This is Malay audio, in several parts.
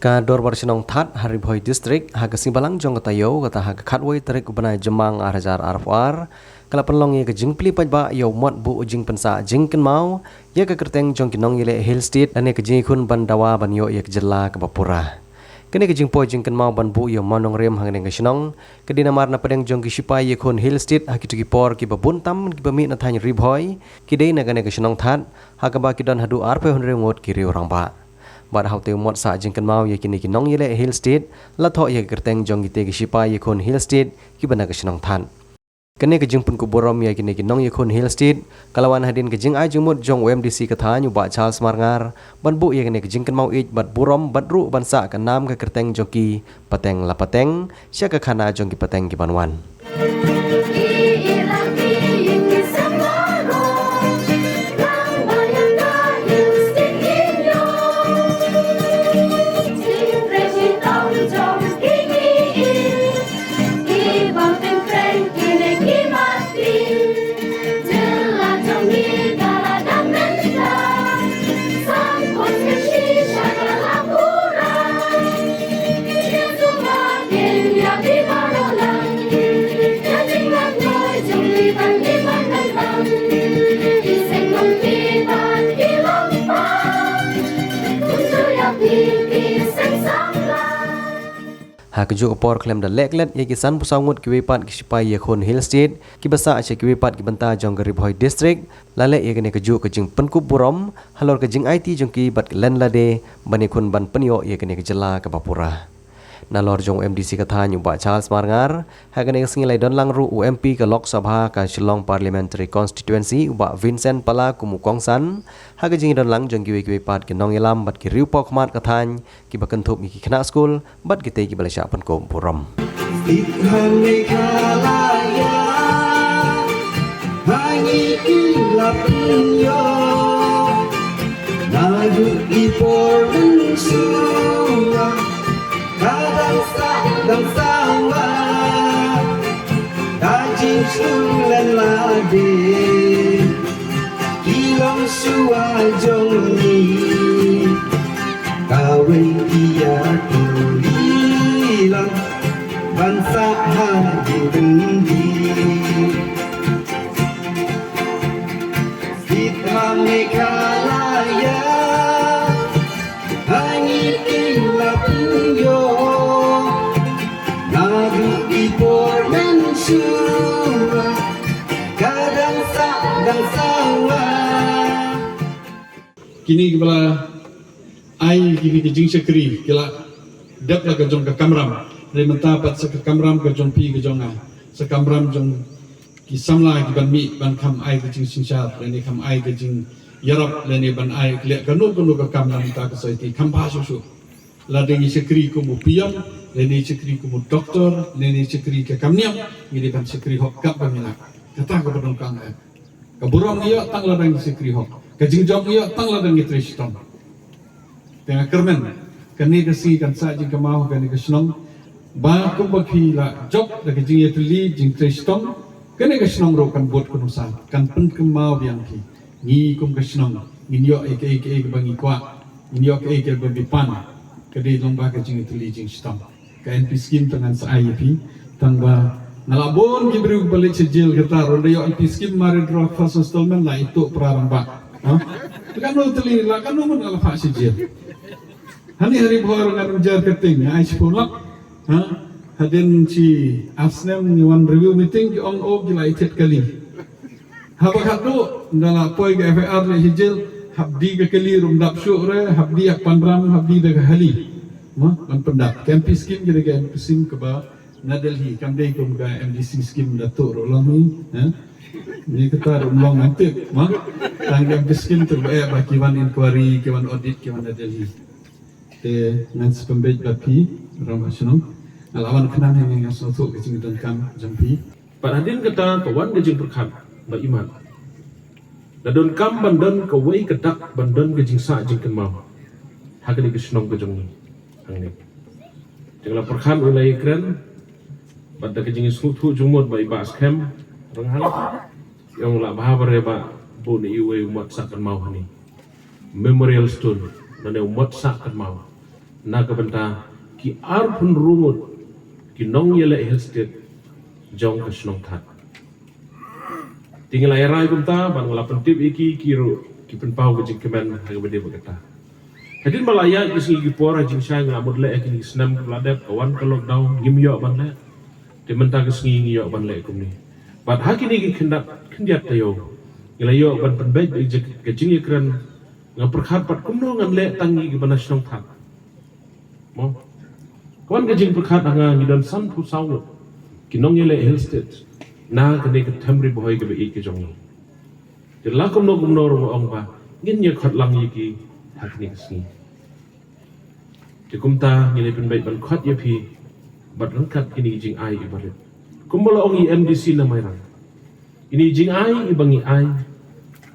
Ka dor barsinong that Haribhoi district haga simbalang jong katayo kata haga khatway tarik ubanai jemang arhajar arfar kala penlong ye ke jing pli pajba yo mot bu ujing pensa jing ken mau ye ke kerteng jong kinong yele hill state dan ye ke jing kun bandawa ban yo ye ke jela ke bapura kene ke jing po jing ken mau ban bu yo manong rem hang neng sinong ke dinamar na pedeng jong ki sipai ye kun hill state ha ki tu ki por ki babuntam ki bami na thany ribhoi ki dei na gane ke sinong that haga ba ki don hadu arpe honre ngot ki riu rang ba Bad hau teu mot sa jing kan mau ye kini kinong yele hill state la tho ye kerteng jong gite ki sipa ye kon hill state ki bana ka sinong than kene ke jing pun ku borom ye kini kinong ye kon hill state kalawan hadin ke jing ai jumut jong OMDC ka tha nyu ba Charles Marngar ban bu ye kini ke jing kan mau ich bad borom bad ru ban sa ka nam ka kerteng jong ki pateng la pateng sya ka khana jong ki pateng ki banwan Keju opor klem da leklet ye kisan pusangut ki wepat ki sipai ye khon hill state ki basa ache ki wepat ki banta jong Garibhoi district lale ye kene keju ke jing penkup burom halor ke jing IT jong ki bat len lade bani khun ban penyo ye kene ke jela ke bapura nalor jong MDC ka tha nyu ba Charles Marngar ha kene singilai don langru UMP ke Lok Sabha ka Shillong Parliamentary Constituency uba Vincent Pala kumu Kongsan ha ke jing don lang jong ki wepat ki nong yelam bat ki riu pok mat ka thany ki bakan thup ki khana school bat ki te ki balesha pan ko burom dan sama tajin sulen lade kilong suajong ni kawin dia tulilang bangsa hadi bendi kita mekalaya hangi kilap yo kini kepala ai kini ke jing sekri kila dap la ke jong ke kamram re menta pat se ke kamram ke jong pi ke jong a se kamram jong ki samla ki ban mi ban kham ai ke jing singsha re ni kham ai ke jing yarap le ni ban ai kle ke no ke kamram ta ke sai ti kham pa su la de sekri ko mu piam le ni sekri ko mu doktor le ni sekri ke kamniam ni ban sekri hok kap ban mina kata ke badong kang ai ke burong iyo tang la dang sekri hok kajing jom iyo tang la dang itristom tengah kermen kani kasi kan sa jing kamau kani kasnong ba ko bakhi la job da kajing itli jing tristom kani kasnong ro kan bot kuno sa kan pen kamau biang ki ni kum kasnong inyo ek bangi kwa inyo ek babipan kadi long ba kajing itli jing stom ka NP scheme tangan sa IEP tang ba nalabon gibru balik sejil kata ro yo NP scheme mari draw first installment la itu praramba kan lo teli la kan lo mun ala fa sijil hani hari bhor kan ujar keting ai sepulak hadin si asnem ni one review meeting ki on o gila itet kali haba khatu ndala poi ke FR le sijil habdi ke kali rum dap syure habdi ak pandram habdi de hali man pendak campus scheme gede ke pusim ke ba na Delhi kam dei kum ga MDC scheme datuk rolami ni kita rumlong nanti tanggung miskin terbaik bagi kiwan inquiry kiwan audit kiwan Delhi te ngans pembej bapi ram asno alawan kenan yang asno tu kecing dan kam jampi paradin kata kawan gejing perkhan ba iman dadon kam bandan ka wei kedak bandan gejing sa jing ken mau hakani kesnong gejong ni angni jengla perkhan ulai kren pada kejing sutu jumut ba ibas kem ranghan yang la bahabar ya ba bu ni iwe umat sakan mau ni memorial stone dan umat sakan mau na ka benta ki arpun rungut ki nong yele helstet jong ka snong that tinggal airai benta ban wala pentip iki kiro ki penpau ke jingkemen ha bede bagata hadin malaya isi gi pora jing sai ngamud le ki snam ladep kawan ka lockdown gimyo ban le de menta ke sngi ngi yo ban le kum ni bat hakini gi kendiat tayo ilayo ban penbaik ke jing ikran ngaperkhat pat kumno ngan le tangi gi ban snong that mo kawan ke jing perkhat anga ngi don san pu sawo kinong yele helstet na kene ke thamri boy ke be ke jong de la kumno ro ong ba ngin ye khat lang yi hakni sni de kumta ngile pen bai ban khat ye phi bat rang khat kini jing ai ibaret kumbola ong i MDC na mai rang ini jing ai ibangi ai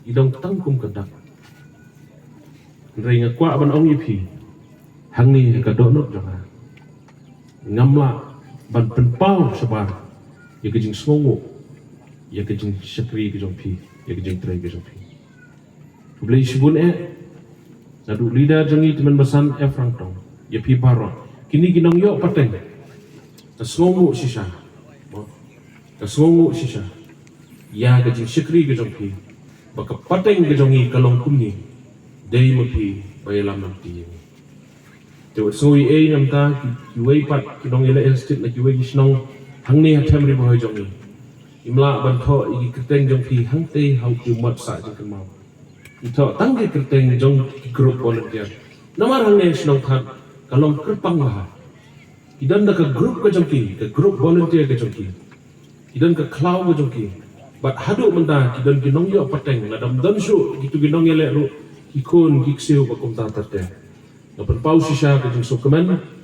idong tang kum kadak ringa kwa ban ong i phi hangni ka do not janga ngamla ban pen pau sabar ye ke jing songo ye ke jing shakri ke jong phi ye ke jing trai ke jong phi Beli sibun nadu leader jangi teman besan Frank tong ya pi baro kini ginong yo pateng tasngongu sisa ya gajing syukri gajong pi baka pateng gajongi kalong kuni dei mapi bayalam nanti tewat sui namta kiwei pat kinong ila elstit na kiwei gisnong hangni hatem ri boy jongi imla banto igi keteng jong pi hangte hau kumat sa jeng mau ito tanggi kerteng jong grup volunteer namar hang national that kalong kerpang lah idan da ka grup ka jongki ka grup volunteer ka jongki idan ka cloud ka jongki bat hadu menda idan ginong yo pateng na dam dan shu gitu ginong yele ru ikon gikseu ba kom ta tarte na pen pau sisa ka jong so kemen